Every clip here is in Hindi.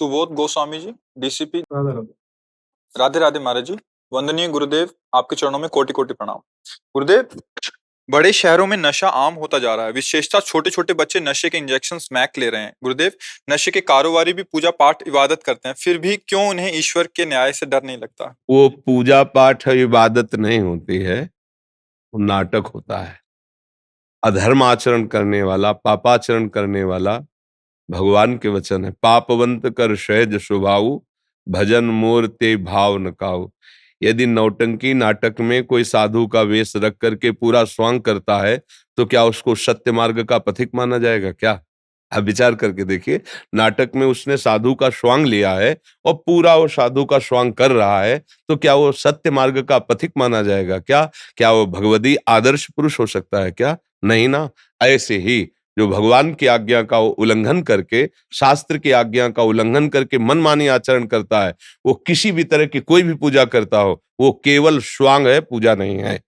सुबोध गोस्वामी जी, डीसीपी। राधे राधे। राधे राधे महाराज जी। वंदनीय गुरुदेव, आपके चरणों में कोटि कोटि प्रणाम। गुरुदेव, बड़े शहरों में नशा आम होता जा रहा है। विशेषतः छोटे छोटे बच्चे नशे के इंजेक्शन स्मैक ले रहे हैं। गुरुदेव, नशे के कारोबारी भी पूजा पाठ इबादत करते हैं, फिर भी क्यों उन्हें ईश्वर के न्याय से डर नहीं लगता? वो पूजा पाठ इबादत नहीं होती है, वो नाटक होता है। अधर्म आचरण करने वाला, पापाचरण करने वाला, भगवान के वचन है, पापवंत कर सहज स्वभाव, भजन मोर ते भाव न काऊ। यदि नौटंकी नाटक में कोई साधु का वेश रख करके पूरा स्वांग करता है, तो क्या उसको सत्य मार्ग का पथिक माना जाएगा क्या? आप विचार करके देखिए, नाटक में उसने साधु का स्वांग लिया है और पूरा वो साधु का स्वांग कर रहा है, तो क्या वो सत्य मार्ग का पथिक माना जाएगा क्या? क्या वो भगवदी आदर्श पुरुष हो सकता है क्या? नहीं ना। ऐसे ही जो भगवान की आज्ञा का उल्लंघन करके, शास्त्र की आज्ञा का उल्लंघन करके मनमानी आचरण करता है, वो किसी भी तरह की कोई भी पूजा करता हो, वो केवल स्वांग है, पूजा नहीं है।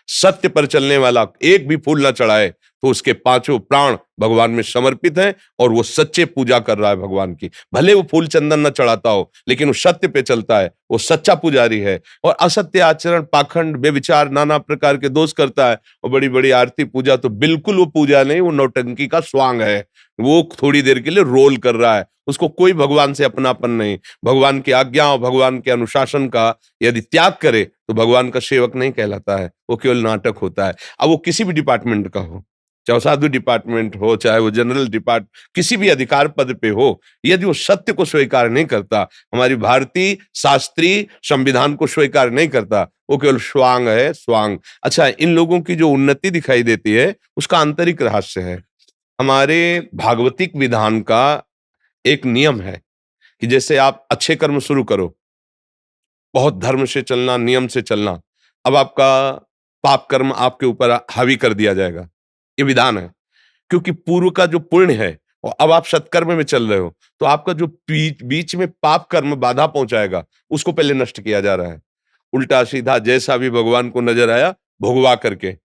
सत्य पर चलने वाला एक भी फूल ना चढ़ाए तो उसके पांचों प्राण भगवान में समर्पित हैं और वो सच्चे पूजा कर रहा है भगवान की। भले वो फूल चंदन न चढ़ाता हो, लेकिन वो सत्य पे चलता है, वो सच्चा पुजारी है। और असत्य आचरण, पाखंड, बेविचार, नाना प्रकार के दोष करता है और बड़ी बड़ी आरती पूजा, तो बिल्कुल वो पूजा नहीं, वो नौटंकी का स्वांग है। वो थोड़ी देर के लिए रोल कर रहा है, उसको कोई भगवान से अपनापन नहीं। भगवान की आज्ञा और भगवान के अनुशासन का यदि त्याग करे तो भगवान का सेवक नहीं कहलाता है, वो केवल नाटक होता है। अब वो किसी भी डिपार्टमेंट का हो, चाहे साधु डिपार्टमेंट हो, चाहे वो जनरल किसी भी अधिकार पद पे हो, यदि वो सत्य को स्वीकार नहीं करता, हमारी भारतीय शास्त्रीय संविधान को स्वीकार नहीं करता, वो केवल स्वांग है, स्वांग। अच्छा, इन लोगों की जो उन्नति दिखाई देती है, उसका आंतरिक रहस्य है। हमारे भागवतिक विधान का एक नियम है कि जैसे आप अच्छे कर्म शुरू करो, बहुत धर्म से चलना, नियम से चलना, अब आपका पाप कर्म आपके ऊपर हावी कर दिया जाएगा, ये विधान है। क्योंकि पूर्व का जो पुण्य है और अब आप सत्कर्म में चल रहे हो, तो आपका जो बीच में पाप कर्म बाधा पहुंचाएगा, उसको पहले नष्ट किया जा रहा है। उल्टा सीधा जैसा भी भगवान को नजर आया, भोगवा करके।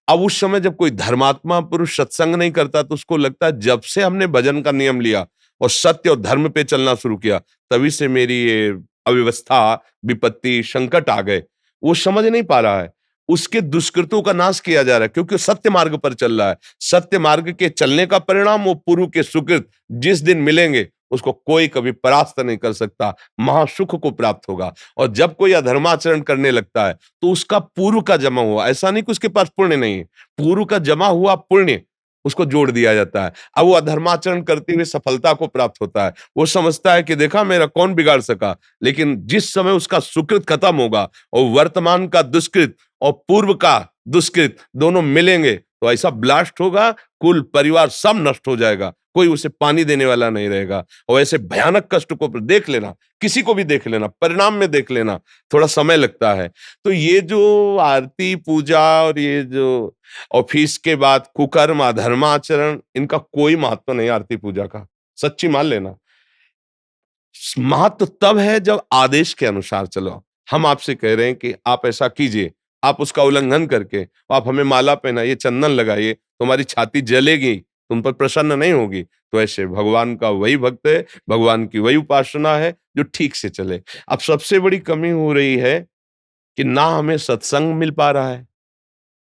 अब उस समय जब कोई धर्मात्मा पुरुष सत्संग नहीं करता, तो उसको लगता है जब से हमने भजन का नियम लिया और सत्य और धर्म पे चलना शुरू किया, तभी से मेरी ये अव्यवस्था, विपत्ति, संकट आ गए। वो समझ नहीं पा रहा है, उसके दुष्कृतों का नाश किया जा रहा है, क्योंकि वो सत्य मार्ग पर चल रहा है। सत्य मार्ग के चलने का परिणाम वो पूर्व के सुकृत जिस दिन मिलेंगे, उसको कोई कभी परास्त नहीं कर सकता, महासुख को प्राप्त होगा। और जब कोई अधर्माचरण करने लगता है, तो उसका पूर्व का जमा हुआ, ऐसा नहीं कि उसके पास पुण्य नहीं है, पूर्व का जमा हुआ पुण्य उसको जोड़ दिया जाता है। अब वो अधर्माचरण करते हुए सफलता को प्राप्त होता है। वो समझता है कि देखा, मेरा कौन बिगाड़ सका। लेकिन जिस समय उसका सुकृत खत्म होगा और वर्तमान का दुष्कृत और पूर्व का दुष्कृत दोनों मिलेंगे, तो ऐसा ब्लास्ट होगा, कुल परिवार सब नष्ट हो जाएगा, कोई उसे पानी देने वाला नहीं रहेगा। और ऐसे भयानक कष्ट को देख लेना, किसी को भी देख लेना, परिणाम में देख लेना, थोड़ा समय लगता है। तो ये जो आरती पूजा और ये जो ऑफिस के बाद कुकर्म, अधर्माचरण, इनका कोई महत्व नहीं आरती पूजा का, सच्ची मान लेना। महत्व तब है जब आदेश के अनुसार चलो। हम आपसे कह रहे हैं कि आप ऐसा कीजिए, आप उसका उल्लंघन करके आप हमें माला पहनाइए, चंदन लगाइए, तुम्हारी छाती जलेगी, तुम पर प्रसन्न नहीं होगी। तो ऐसे भगवान का वही भक्त है, भगवान की वही उपासना है जो ठीक से चले। अब सबसे बड़ी कमी हो रही है कि ना हमें सत्संग मिल पा रहा है,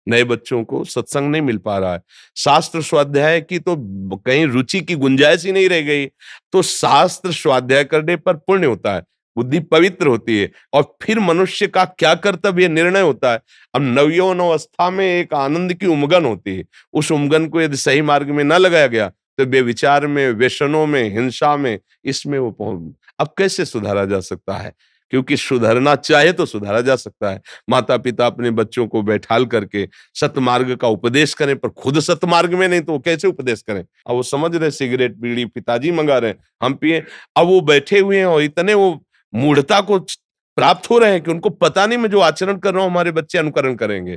नए बच्चों को सत्संग नहीं मिल पा रहा है। शास्त्र स्वाध्याय की तो कहीं रुचि की गुंजाइश ही नहीं रह गई। तो शास्त्र स्वाध्याय करने पर पुण्य होता है, बुद्धि पवित्र होती है, और फिर मनुष्य का क्या कर्तव्य निर्णय होता है। अब नवयौवन अवस्था में एक आनंद की उमगन होती है, उस उमगन को यदि सही मार्ग में न लगाया गया, तो बेविचार में, व्यसनों में, हिंसा में, इसमें वो अब कैसे सुधारा जा सकता है? क्योंकि सुधरना चाहे तो सुधारा जा सकता है। माता पिता अपने बच्चों को बैठाल करके सतमार्ग का उपदेश करें, पर खुद सतमार्ग में नहीं तो वो कैसे उपदेश करें? अब वो समझ रहे सिगरेट बीड़ी पिताजी मंगा रहे हैं, हम पिए। अब वो बैठे हुए हैं और इतने वो मूढ़ता को प्राप्त हो रहे हैं कि उनको पता नहीं मैं जो आचरण कर रहा हूं हमारे बच्चे अनुकरण करेंगे।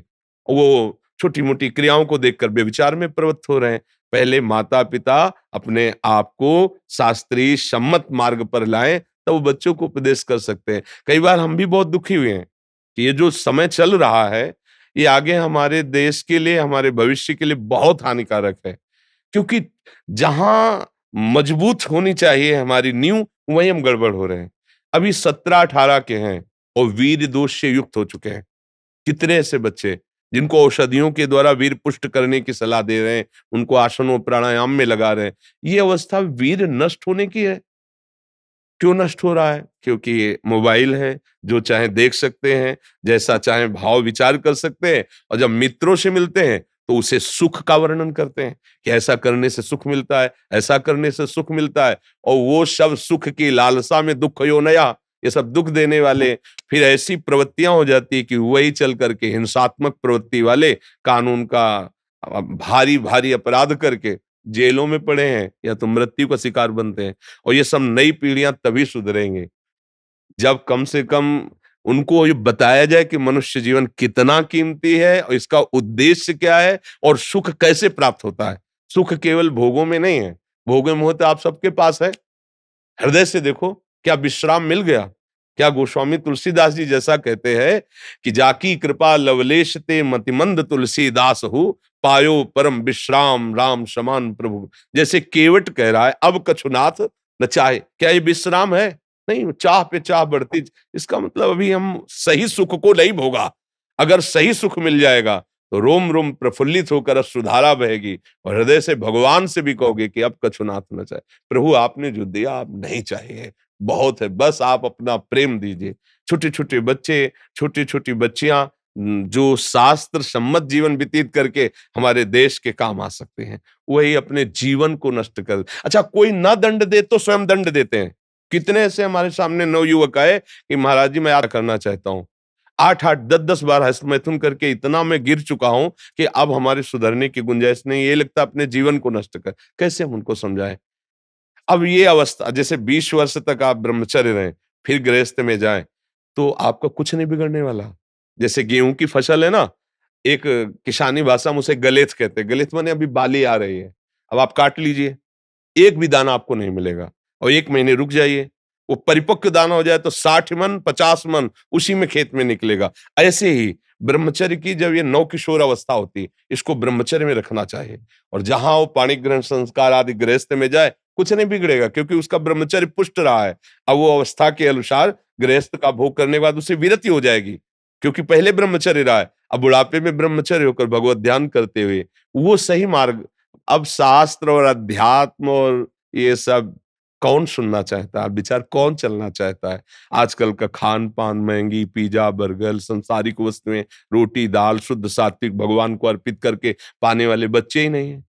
वो छोटी मोटी क्रियाओं को देखकर व्यभिचार में प्रवृत्त हो रहे हैं। पहले माता पिता अपने आप को शास्त्रीय सम्मत मार्ग पर लाएं, तब वो बच्चों को उपदेश कर सकते हैं। कई बार हम भी बहुत दुखी हुए हैं कि ये जो समय चल रहा है, ये आगे हमारे देश के लिए, हमारे भविष्य के लिए बहुत हानिकारक है। क्योंकि जहां मजबूत होनी चाहिए हमारी नींव, वहीं हम गड़बड़ हो रहे हैं। अभी 17-18 के हैं और वीर दोष से युक्त हो चुके हैं। कितने ऐसे बच्चे जिनको औषधियों के द्वारा वीर पुष्ट करने की सलाह दे रहे हैं, उनको आसनों प्राणायाम में लगा रहे हैं। ये अवस्था वीर नष्ट होने की है। क्यों नष्ट हो रहा है? क्योंकि ये मोबाइल है, जो चाहे देख सकते हैं, जैसा चाहे भाव विचार कर सकते हैं और जब मित्रों से मिलते हैं, तो उसे सुख का वर्णन करते हैं कि ऐसा करने से सुख मिलता है, ऐसा करने से सुख मिलता है और वो सब सुख की लालसा में दुःख यो नया, ये सब दुःख देने वाले फिर ऐसी प्रवृत्तियां हो जाती है कि वही चल करके हिंसात्मक प्रवृत्ति वाले कानून का भारी-भारी अपराध करके जेलों में पड़े हैं या तो मृत्यु का शिकार बनते हैं। और ये सब नई पीढ़ियां तभी सुधरेंगे जब कम से कम उनको ये बताया जाए कि मनुष्य जीवन कितना कीमती है और इसका उद्देश्य क्या है और सुख कैसे प्राप्त होता है। सुख केवल भोगों में नहीं है, भोगों में होता आप सबके पास है। हृदय से देखो, क्या विश्राम मिल गया? क्या गोस्वामी तुलसीदास जी जैसा कहते हैं कि जाकी कृपा लवलेश ते मतिमंद तुलसीदास हूँ, पायो परम विश्राम राम समान प्रभु। जैसे केवट कह रहा है अब कछुनाथ न चाहे, क्या ये विश्राम है? नहीं, चाह पे चाह बढ़ती। इसका मतलब अभी हम सही सुख को नहीं भोगा। अगर सही सुख मिल जाएगा तो रोम रोम प्रफुल्लित होकर अश्रुधारा बहेगी और हृदय से भगवान से भी कहोगे कि अब कछुनाथ न चाहे। प्रभु आपने जो दिया आप नहीं चाहिए, बहुत है, बस आप अपना प्रेम दीजिए। छोटे-छोटे बच्चे, छोटी-छोटी बच्चियां जो शास्त्र सम्मत जीवन व्यतीत करके हमारे देश के काम आ सकते हैं, वही अपने जीवन को नष्ट कर। अच्छा, कोई ना दंड दे तो स्वयं दंड देते हैं। कितने ऐसे हमारे सामने नवयुवक आए कि महाराज जी मैं याद करना चाहता हूँ। 8-8, 10-10 बार हस्तमैथुन करके इतना मैं गिर चुका हूं कि अब हमारे सुधरने की गुंजाइश नहीं, ये लगता अपने जीवन को नष्ट कर। कैसे हम उनको समझाएं? अब ये अवस्था जैसे 20 वर्ष तक आप ब्रह्मचर्य रहें, फिर गृहस्थ में जाएं, तो आपका कुछ नहीं बिगड़ने वाला। जैसे गेहूं की फसल है ना, एक किसानी भाषा में उसे गलेथ कहते हैं। गलेथ माने अभी बाली आ रही है, अब आप काट लीजिए, एक भी दाना आपको नहीं मिलेगा और 1 महीने रुक जाइए। वो परिपक्व दाना हो जाए तो 60 मन, 50 मन उसी में खेत में निकलेगा। ऐसे ही ब्रह्मचर्य की जब ये नवकिशोर अवस्था होती है, इसको ब्रह्मचर्य में रखना चाहिए और जहां वो पाणी ग्रहण संस्कार आदि गृहस्थ में जाए, कुछ नहीं बिगड़ेगा क्योंकि उसका ब्रह्मचर्य पुष्ट रहा है। अब वो अवस्था के अनुसार गृहस्थ का भोग करने के बाद उसे विरति हो जाएगी क्योंकि पहले ब्रह्मचर्य रहा है। अब बुढ़ापे में ब्रह्मचर्य होकर भगवत ध्यान करते हुए वो सही मार्ग। अब शास्त्र और अध्यात्म और ये सब कौन सुनना चाहता है? विचार कौन चलना चाहता है? आजकल का खान-पान, महँगी पिज़्ज़ा, बर्गर, सांसारिक वस्तुएँ, रोटी, दाल, शुद्ध सात्विक भगवान को अर्पित करके पाने वाले बच्चे ही नहीं हैं।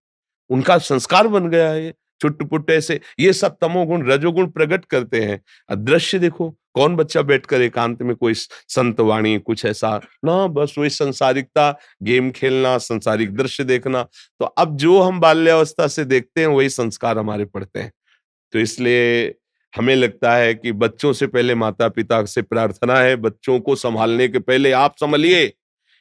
उनका संस्कार बन गया है ये, चुट-पुट ऐसे ये सब तमोगुण, रजोगुण प्रकट करते हैं। दृश्य देखो, कौन बच्चा बैठकर एकांत में कोई संत वाणी कुछ ऐसा ना, बस वही संसारिकता, गेम खेलना, संसारिक दृश्य देखना। तो अब जो हम बाल्यावस्था से देखते हैं, वही संस्कार हमारे पड़ते हैं। तो इसलिए हमें लगता है कि बच्चों से पहले माता-पिता से प्रार्थना है, बच्चों को सँभालने के पहले आप सँभलिए।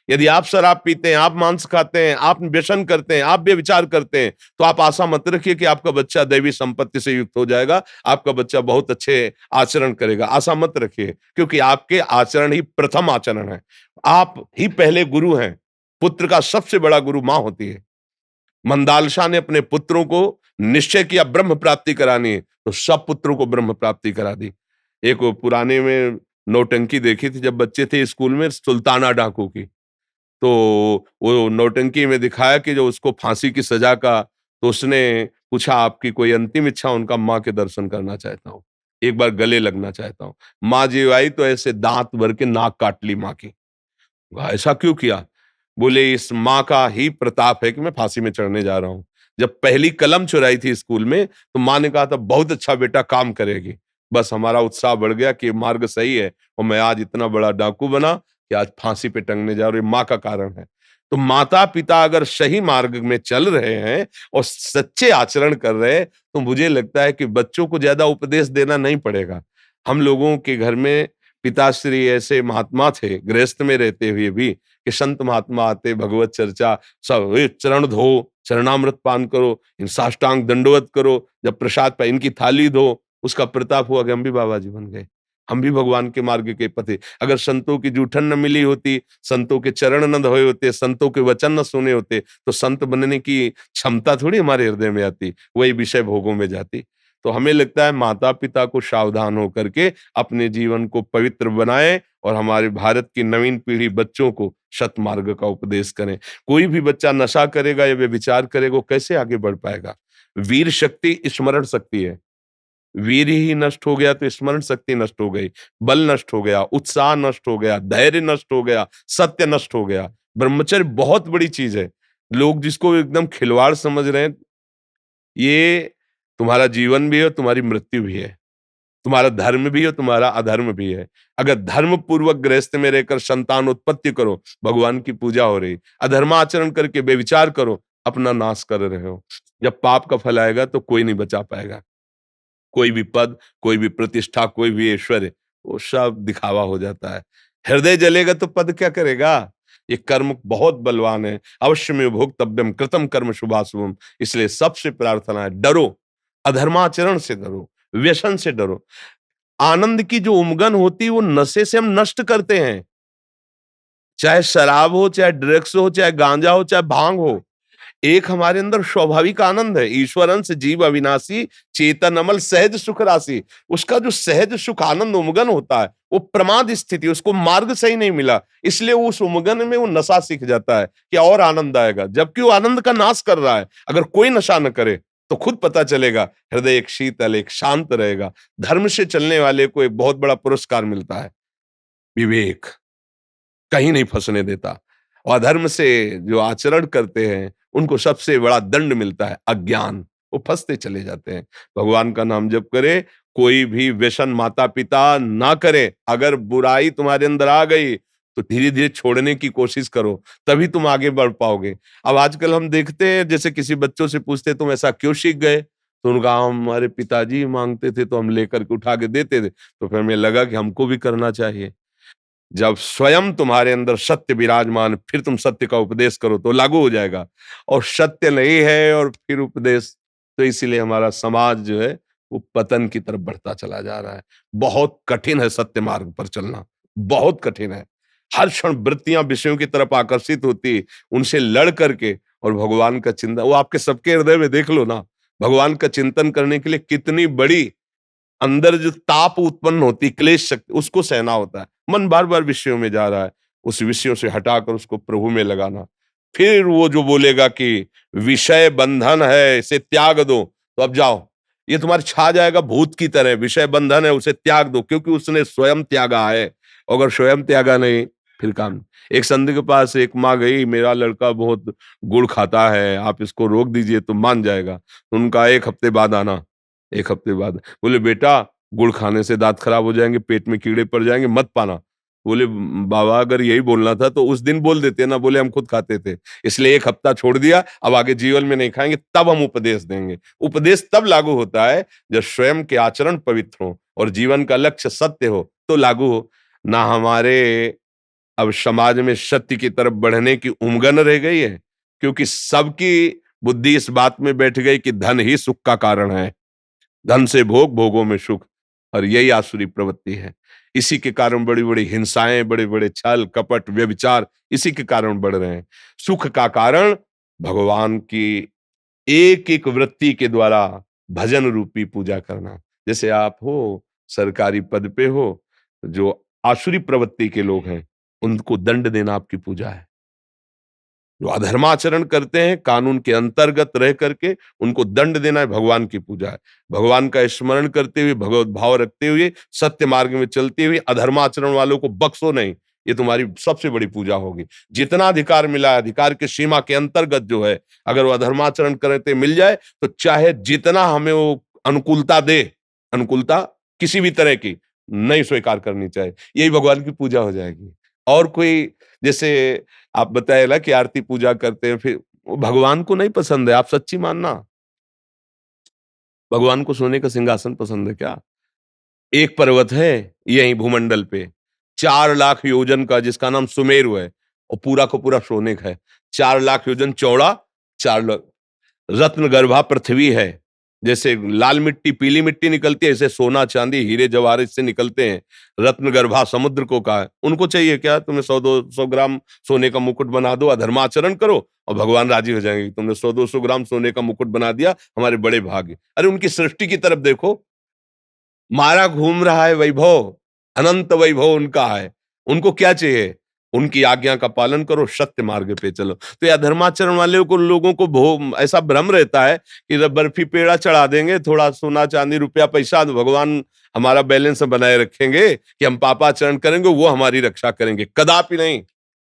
यदि आप शराब पीते हैं, आप मांस खाते हैं, आप व्यसन करते हैं, आप व्यभिचार करते हैं, तो आप आशा मत रखिए कि आपका बच्चा दैवी संपत्ति से युक्त हो जाएगा, आपका बच्चा बहुत अच्छे आचरण करेगा। आशा मत रखिए, क्योंकि आपके आचरण ही प्रथम आचरण है। आप ही पहले गुरु हैं। पुत्र का सबसे बड़ा गुरु माँ होती है। मंदालशा ने अपने पुत्रों को निश्चय किया ब्रह्म प्राप्ति करानी है, तो सब पुत्रों को ब्रह्म प्राप्ति करा दी। एक वो पुराने में नौटंकी देखी थी जब बच्चे थे स्कूल में, सुल्ताना डाकू की। तो वो नौटंकी में दिखाया कि जो उसको फांसी की सजा का, तो उसने पूछा आपकी कोई अंतिम इच्छा? उनका माँ के दर्शन करना चाहता हूँ, एक बार गले लगना चाहता हूँ। माँ जी आई तो ऐसे दांत भर के नाक काट ली माँ की। ऐसा क्यों किया? बोले इस माँ का ही प्रताप है कि मैं फांसी में चढ़ने जा रहा हूँ। जब पहली कलम चुराई थी स्कूल में, तो माँ ने कहा था बहुत अच्छा बेटा काम करेगी। बस हमारा उत्साह बढ़ गया कि ये मार्ग सही है और मैं आज इतना बड़ा डाकू बना कि आज फांसी पे टंगने जा रहा हूँ, ये माँ का कारण है। तो माता-पिता अगर सही मार्ग में चल रहे हैं और सच्चे आचरण कर रहे हैं, तो मुझे लगता है कि बच्चों को ज्यादा उपदेश देना नहीं पड़ेगा। हम लोगों के घर में पिताश्री ऐसे महात्मा थे, गृहस्थ में रहते हुए भी, कि संत महात्मा आते, भगवत चर्चा, सब ए, चरण धो, चरणामृत पान करो, इन साष्टांग दंडवत करो, जब प्रसाद पाए इनकी थाली धो, उसका प्रताप हुआ कि हम भी बाबा जी बन गए। हम भी भगवान के मार्ग के पथे। अगर संतों की जूठन न मिली होती, संतों के चरण न धोए होते, संतों के वचन न सुने होते, तो संत बनने की क्षमता थोड़ी हमारे हृदय में आती, वही विषय भोगों में जाती। तो हमें लगता है माता-पिता को सावधान होकर के अपने जीवन को पवित्र बनाएँ और हमारे भारत की नवीन पीढ़ी बच्चों को सतमार्ग का उपदेश करें। कोई भी बच्चा नशा करेगा या व्यभिचार करेगा, वो कैसे आगे बढ़ पाएगा? वीर शक्ति स्मरण शक्ति है। वीर ही नष्ट हो गया तो स्मरण शक्ति नष्ट हो गई, बल नष्ट हो गया, उत्साह नष्ट हो गया, धैर्य नष्ट हो गया, सत्य नष्ट हो गया। ब्रह्मचर्य बहुत बड़ी चीज है। लोग जिसको एकदम खिलवाड़ समझ रहे हैं, ये तुम्हारा जीवन भी है और तुम्हारी मृत्यु भी है। तुम्हारा धर्म भी है, तुम्हारा अधर्म भी है। अगर धर्म पूर्वक गृहस्थ में रहकर संतान उत्पत्ति करो, भगवान की पूजा हो रही। अधर्माचरण करके बेविचार करो, अपना नाश कर रहे हो। जब पाप का फल आएगा तो कोई नहीं बचा पाएगा। कोई भी पद, कोई भी प्रतिष्ठा, कोई भी ऐश्वर्य, वो सब दिखावा हो जाता है। हृदय जलेगा तो पद क्या करेगा? ये कर्म बहुत बलवान है। अवश्य में भोक्तव्यम कृतम कर्म शुभाशुभम। इसलिए सबसे प्रार्थना है, डरो, अधर्माचरण से डरो, व्यसन से डरो। आनंद की जो उमगन होती है वो नशे से हम नष्ट करते हैं। चाहे शराब हो, चाहे ड्रग्स हो, चाहे गांजा हो, चाहे भांग हो। एक हमारे अंदर स्वाभाविक आनंद है। ईश्वर अंश जीव अविनाशी, चेतन अमल सहज सुख राशि। उसका जो सहज सुख आनंद उमगन होता है, वो प्रमाद स्थिति, उसको मार्ग सही नहीं मिला, इसलिए वो उस उमगन में वो नशा सीख जाता है कि और आनंद आएगा, जबकि वो आनंद का नाश कर रहा है। अगर कोई नशा न करे तो खुद पता चलेगा, हृदय एक शीतल, एक शांत रहेगा। धर्म से चलने वाले को एक बहुत बड़ा पुरस्कार मिलता है, विवेक, कहीं नहीं फंसने देता। और अधर्म से जो आचरण करते हैं, उनको सबसे बड़ा दंड मिलता है, अज्ञान। वो फंसते चले जाते हैं। भगवान का नाम जप करे, कोई भी व्यसन माता पिता ना करे। अगर बुराई तुम्हारे अंदर आ गई तो धीरे धीरे छोड़ने की कोशिश करो, तभी तुम आगे बढ़ पाओगे। अब आजकल हम देखते हैं, जैसे किसी बच्चों से पूछते तुम ऐसा क्यों सीख गए, तो उनका हमारे पिताजी मांगते थे तो हम लेकर के उठा के देते थे, तो फिर हमें लगा कि हमको भी करना चाहिए। जब स्वयं तुम्हारे अंदर सत्य विराजमान, फिर तुम सत्य का उपदेश करो तो लागू हो जाएगा। और सत्य नहीं है और फिर उपदेश, तो इसीलिए हमारा समाज जो है वो पतन की तरफ बढ़ता चला जा रहा है। बहुत कठिन है सत्य मार्ग पर चलना, बहुत कठिन है। हर क्षण वृत्तियां विषयों की तरफ आकर्षित होती, उनसे लड़ करके और भगवान का चिंतन, वो आपके सबके हृदय में देख लो ना, भगवान का चिंतन करने के लिए कितनी बड़ी अंदर जो ताप उत्पन्न होती, क्लेश शक्ति, उसको सहना होता है। मन बार-बार विषयों में जा रहा है, उस विषयों से हटाकर उसको प्रभु में लगाना। फिर वो जो बोलेगा कि विषय बंधन है, इसे त्याग दो, तो अब जाओ। ये तुम्हारे छा जाएगा भूत की तरह, विषय बंधन है, उसे त्याग दो, क्योंकि उसने स्वयं त्यागा है। अगर स्वयं त्यागा नहीं, फिर काम। एक संत के पास एक माँ गई, मेरा लड़का बहुत गुड़ खाता है, आप इसको रोक दीजिए तो मान जाएगा। उनका 1 हफ्ते बाद आना, 1 हफ्ते बाद बोले, बेटा गुड़ खाने से दांत खराब हो जाएंगे, पेट में कीड़े पड़ जाएंगे, मत पाना। बोले, बाबा अगर यही बोलना था तो उस दिन बोल देते ना। बोले, हम खुद खाते थे, इसलिए 1 हफ्ता छोड़ दिया, अब आगे जीवन में नहीं खाएंगे, तब हम उपदेश देंगे। उपदेश तब लागू होता है जब स्वयं के आचरण पवित्र हो और जीवन का लक्ष्य सत्य हो, तो लागू हो। ना हमारे अब समाज में सत्य की तरफ बढ़ने की उमंगन रह गई है, क्योंकि सबकी बुद्धि इस बात में बैठ गई कि धन ही सुख का कारण है। धन से भोग, भोगों में सुख, और यही आसुरी प्रवृत्ति है। इसी के कारण बड़ी-बड़ी हिंसाएं, बड़े-बड़े छल, कपट, व्यभिचार इसी के कारण बढ़ रहे हैं। सुख का कारण भगवान की एक-एक वृत्ति के द्वारा भजन रूपी पूजा करना। जैसे आप हो, सरकारी पद पे हो, जो आसुरी प्रवृत्ति के लोग हैं, उनको दंड देना आपकी पूजा है। जो अधर्माचरण करते हैं, कानून के अंतर्गत रह करके उनको दंड देना है, भगवान की पूजा है। भगवान का स्मरण करते हुए, भगवत भाव रखते हुए, सत्य मार्ग में चलते हुए अधर्माचरण वालों को बख्शो नहीं। ये तुम्हारी सबसे बड़ी पूजा होगी। जितना अधिकार मिला है, अधिकार की सीमा के अंतर्गत जो है, अगर वो अधर्माचरण करते मिल जाए तो चाहे जितना हमें वो अनुकूलता दे, अनुकूलता किसी भी तरह की नहीं स्वीकार करनी चाहिए। यही भगवान की पूजा हो जाएगी। और कोई, जैसे आप बताए ना कि आरती पूजा करते हैं, फिर वो भगवान को नहीं पसंद है, आप सच्ची मानना। भगवान को सोने का सिंहासन पसंद है क्या? एक पर्वत है यहीं भूमंडल पे, 4 लाख योजन का, जिसका नाम सुमेरु है, और पूरा का पूरा सोने का है। 4 लाख योजन चौड़ा, 4 लाख रत्न गर्भा पृथ्वी है। जैसे लाल मिट्टी पीली मिट्टी निकलती है, ऐसे सोना चांदी हीरे जवाहरात से निकलते हैं, रत्न गर्भा समुद्र को कहा है। उनको चाहिए क्या, तुम्हें 100-200 ग्राम सोने का मुकुट बना दो, अधर्माचरण करो और भगवान राजी हो जाएंगे। तुमने 100-200 ग्राम सोने का मुकुट बना दिया, हमारे बड़े भाग्य। अरे उनकी सृष्टि की तरफ देखो, मारा घूम रहा है वैभव, अनंत वैभव उनका है। उनको क्या चाहिए, उनकी आज्ञा का पालन करो, सत्य मार्ग पे चलो। तो यह धर्माचरण वाले को लोगों को ऐसा भ्रम रहता है कि बर्फी पेड़ा चढ़ा देंगे, थोड़ा सोना चांदी रुपया पैसा, तो भगवान हमारा बैलेंस बनाए रखेंगे कि हम पापाचरण करेंगे वो हमारी रक्षा करेंगे। कदापि नहीं,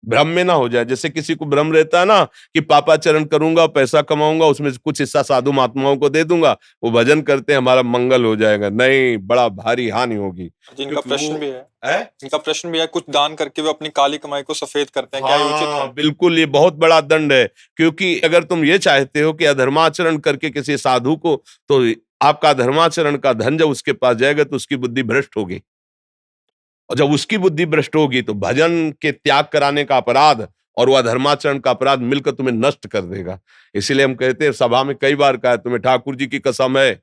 भ्रम में ना हो जाए। जैसे किसी को भ्रम रहता है ना कि पापाचरण करूंगा, पैसा कमाऊंगा, उसमें से कुछ हिस्सा साधु महात्माओं को दे दूंगा, वो भजन करते हैं हमारा मंगल हो जाएगा। नहीं, बड़ा भारी हानि होगी। जिनका क्योंकि प्रश्न वो भी है, है। इनका प्रश्न भी है, कुछ दान करके वो अपनी काली कमाई को सफेद करते हैं, क्या ये उचित है? हाँ बिल्कुल, ये बहुत बड़ा दंड है। क्योंकि अगर तुम ये चाहते हो कि अधर्माचरण करके किसी साधु को, तो आपका धर्माचरण का धन जब उसके पास जाएगा तो उसकी बुद्धि भ्रष्ट होगी, और जब उसकी बुद्धि भ्रष्ट होगी तो भजन के त्याग कराने का अपराध और वह धर्माचरण का अपराध मिलकर तुम्हें नष्ट कर देगा। इसीलिए हम कहते हैं, सभा में कई बार कहा है, तुम्हें ठाकुर जी की कसम है,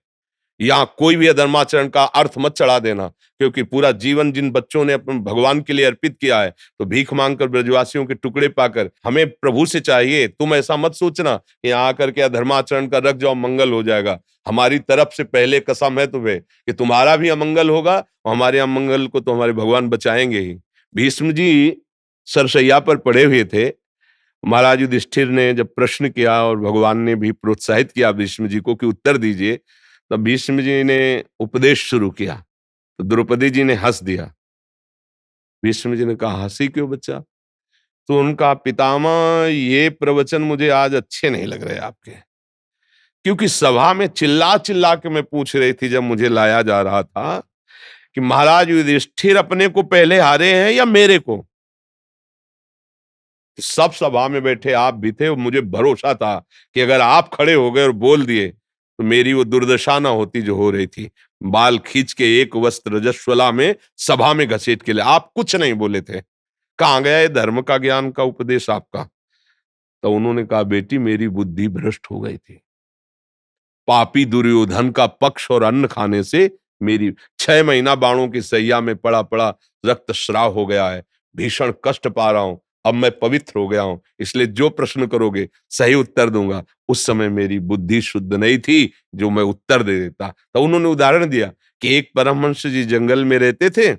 यहाँ कोई भी अधर्माचरण का अर्थ मत चढ़ा देना। क्योंकि पूरा जीवन जिन बच्चों ने अपने भगवान के लिए अर्पित किया है, तो भीख मांगकर ब्रजवासियों के टुकड़े पाकर हमें प्रभु से चाहिए। तुम ऐसा मत सोचना कि यहाँ आकर के अधर्माचरण का रख जाओ, मंगल हो जाएगा। हमारी तरफ से पहले कसम है तुम्हें कि तुम्हारा भी अमंगल होगा, और हमारे अमंगल को तो हमारे भगवान बचाएंगे ही। भीष्म जी सरसैया पर पड़े हुए थे। महाराज युधिष्ठिर ने जब प्रश्न किया और भगवान ने भी प्रोत्साहित किया भीष्म जी को कि उत्तर दीजिए, तब भीष्म जी ने उपदेश शुरू किया, तो द्रौपदी जी ने हंस दिया। भीष्म जी ने कहा, हंसी क्यों बच्चा? तो उनका, पितामह ये प्रवचन मुझे आज अच्छे नहीं लग रहे आपके। क्योंकि सभा में चिल्ला चिल्ला के मैं पूछ रही थी जब मुझे लाया जा रहा था कि महाराज युधिष्ठिर अपने को पहले हारे हैं या मेरे को। सब सभा में बैठे आप भी थे, और मुझे भरोसा था कि अगर आप खड़े हो गए और बोल दिए तो मेरी वो दुर्दशा ना होती जो हो रही थी। बाल खींच के एक वस्त्र रजस्वला में सभा में घसीट के लिए आप कुछ नहीं बोले थे। कहाँ गया ये धर्म का ज्ञान का उपदेश आपका? तो उन्होंने कहा, बेटी मेरी बुद्धि भ्रष्ट हो गई थी, पापी दुर्योधन का पक्ष और अन्न खाने से मेरी 6 महीना बाणों की सैया में पड़ा पड़ा रक्तस्राव हो गया है, भीषण कष्ट पा रहा हूं। अब मैं पवित्र हो गया हूं, इसलिए जो प्रश्न करोगे सही उत्तर दूंगा। उस समय मेरी बुद्धि शुद्ध नहीं थी जो मैं उत्तर दे देता। तो उन्होंने उदाहरण दिया कि एक परमहंस जी जंगल में रहते थे,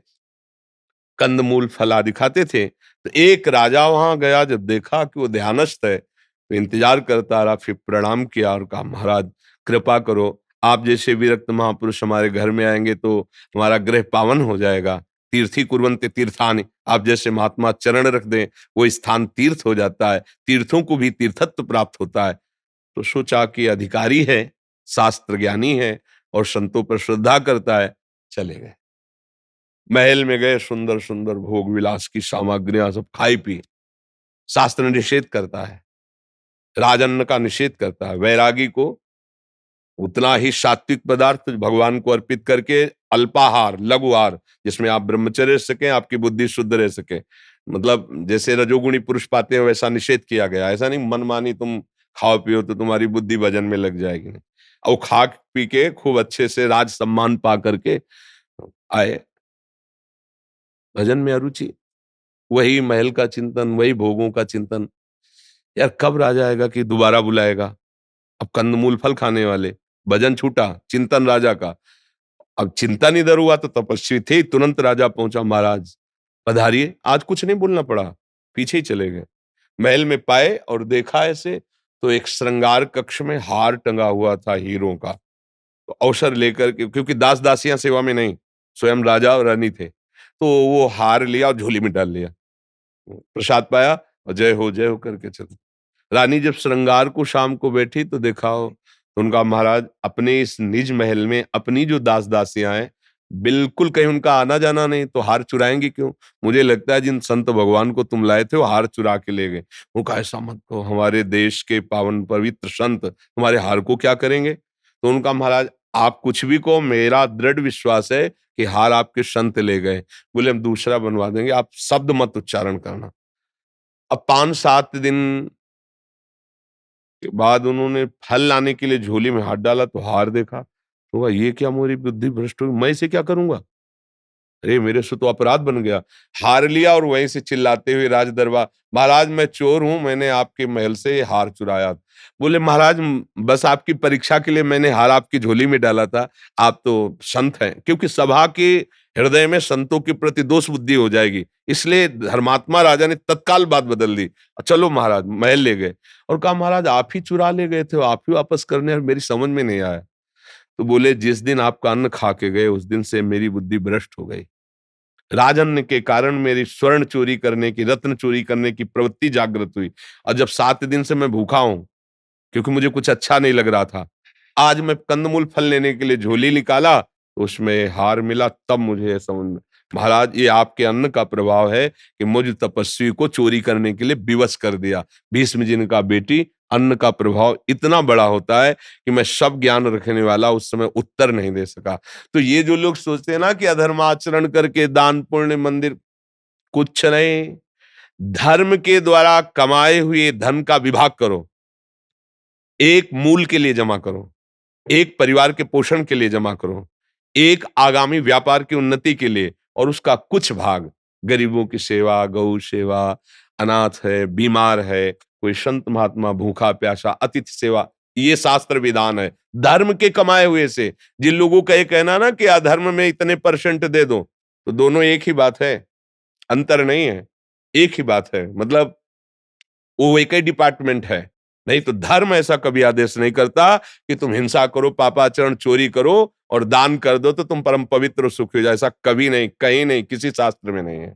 कंदमूल फल आदि खाते थे। तो एक राजा वहां गया, जब देखा कि वो ध्यानस्थ है तो इंतजार करता रहा। फिर प्रणाम किया और कहा, महाराज कृपा करो, आप जैसे विरक्त महापुरुष हमारे घर में आएंगे तो हमारा गृह पावन हो जाएगा। तीर्थी कुर्वन्ते तीर्थानि, आप जैसे महात्मा चरण रख दें वो स्थान तीर्थ हो जाता है, तीर्थों को भी तीर्थत्व प्राप्त होता है। तो सोचा कि अधिकारी है, शास्त्र ज्ञानी है और संतों पर श्रद्धा करता है, चले गए। महल में गए, सुंदर सुंदर भोग विलास की सामग्रियां सब खाई पी। शास्त्र निषेध करता है, राजन्न का निषेध करता है। वैरागी को उतना ही सात्विक पदार्थ भगवान को अर्पित करके अल्पाहार लघुहार, जिसमें आप ब्रह्मचर्य रह सकें, आपकी बुद्धि शुद्ध रह सके, मतलब जैसे रजोगुणी पुरुष पाते हैं वैसा निषेध किया गया। ऐसा नहीं मनमानी तुम खाओ पियो तो तुम्हारी बुद्धि भजन में लग जाएगी, नहीं। और खा पी के खूब अच्छे से राज सम्मान पा करके आए, भजन में अरुचि, वही महल का चिंतन, वही भोगों का चिंतन। यार कब राजा आएगा कि दोबारा बुलाएगा? अब कंदमूल फल खाने वाले, भजन छूटा, चिंतन राजा का। अब चिंतन इधर हुआ तो तपस्वी थे, तुरंत राजा पहुंचा, महाराज पधारिए। आज कुछ नहीं बोलना पड़ा, पीछे ही चले गए। महल में पाए और देखा ऐसे, तो एक श्रृंगार कक्ष में हार टंगा हुआ था हीरों का। तो अवसर लेकर के, क्योंकि दास दासियां सेवा में नहीं, स्वयं राजा और रानी थे, तो वो हार लिया और झोली में डाल लिया, प्रसाद पाया और जय हो करके चल। रानी जब श्रृंगार को शाम को बैठी तो देखा हो, तो उनका, महाराज अपने इस निज महल में अपनी जो दास दासियां हैं, बिल्कुल कहीं उनका आना जाना नहीं, तो हार चुराएंगे क्यों? मुझे लगता है जिन संत भगवान को तुम लाए थे वो हार चुरा के ले गए। वो कहा, ऐसा मत कहो, हमारे देश के पावन पवित्र संत तुम्हारे हार को क्या करेंगे? तो उनका, महाराज आप कुछ भी कहो, मेरा दृढ़ विश्वास है कि हार आपके संत ले गए। बोले हम दूसरा बनवा देंगे, आप शब्द मत उच्चारण करना। अब 5-7 दिन के बाद उन्होंने फल लाने के लिए झोली में हाथ डाला तो हार देखा, तो कहा, ये क्या मेरी बुद्धि भ्रष्ट हुई, मैं इसे क्या करूंगा? अरे मेरे से तो अपराध बन गया। हार लिया और वहीं से चिल्लाते हुए राज दरबार, महाराज मैं चोर हूं, मैंने आपके महल से ये हार चुराया। बोले महाराज बस आपकी परीक्षा के लिए मैंने हार आपकी झोली में डाला था, आप तो संत हैं। क्योंकि सभा के हृदय में संतों के प्रति दोष बुद्धि हो जाएगी, इसलिए धर्मात्मा राजा ने तत्काल बात बदल दी। चलो महाराज, महल ले गए और कहा महाराज आप ही चुरा ले गए थे, आप ही वापस करने, और मेरी समझ में नहीं आया। तो बोले जिस दिन आपका अन्न खा के गए उस दिन से मेरी बुद्धि भ्रष्ट हो गई। राजन के कारण मेरी स्वर्ण चोरी करने की, रत्न चोरी करने की प्रवृत्ति जागृत हुई, और जब 7 दिन से मैं भूखा हूं क्योंकि मुझे कुछ अच्छा नहीं लग रहा था, आज मैं कंदमूल फल लेने के लिए झोली निकाला तो उसमें हार मिला, तब मुझे समझ में, महाराज ये आपके अन्न का प्रभाव है कि मुझ तपस्वी को चोरी करने के लिए विवश कर दिया। भीष्म जी ने कहा बेटी, अन्न का प्रभाव इतना बड़ा होता है कि मैं सब ज्ञान रखने वाला उस समय उत्तर नहीं दे सका। तो ये जो लोग सोचते हैं ना कि अधर्माचरण करके दान पुण्य मंदिर, कुछ नहीं, धर्म के द्वारा कमाए हुए धन का विभाग करो, एक मूल के लिए जमा करो, एक परिवार के पोषण के लिए जमा करो, एक आगामी व्यापार की उन्नति के लिए, और उसका कुछ भाग गरीबों की सेवा, गौ सेवा, अनाथ है, बीमार है, कोई संत महात्मा भूखा प्यासा, अतिथि सेवा, ये शास्त्र विधान है धर्म के कमाए हुए से। जिन लोगों का ये कहना ना कि अधर्म में इतने परसेंट दे दो, तो दोनों एक ही बात है, अंतर नहीं है, एक ही बात है, मतलब वो एक ही डिपार्टमेंट है। नहीं तो धर्म ऐसा कभी आदेश नहीं करता कि तुम हिंसा करो, पापाचरण, चोरी करो और दान कर दो तो तुम परम पवित्र और सुखी हो जाओ। ऐसा कभी नहीं, कहीं नहीं, किसी शास्त्र में नहीं है।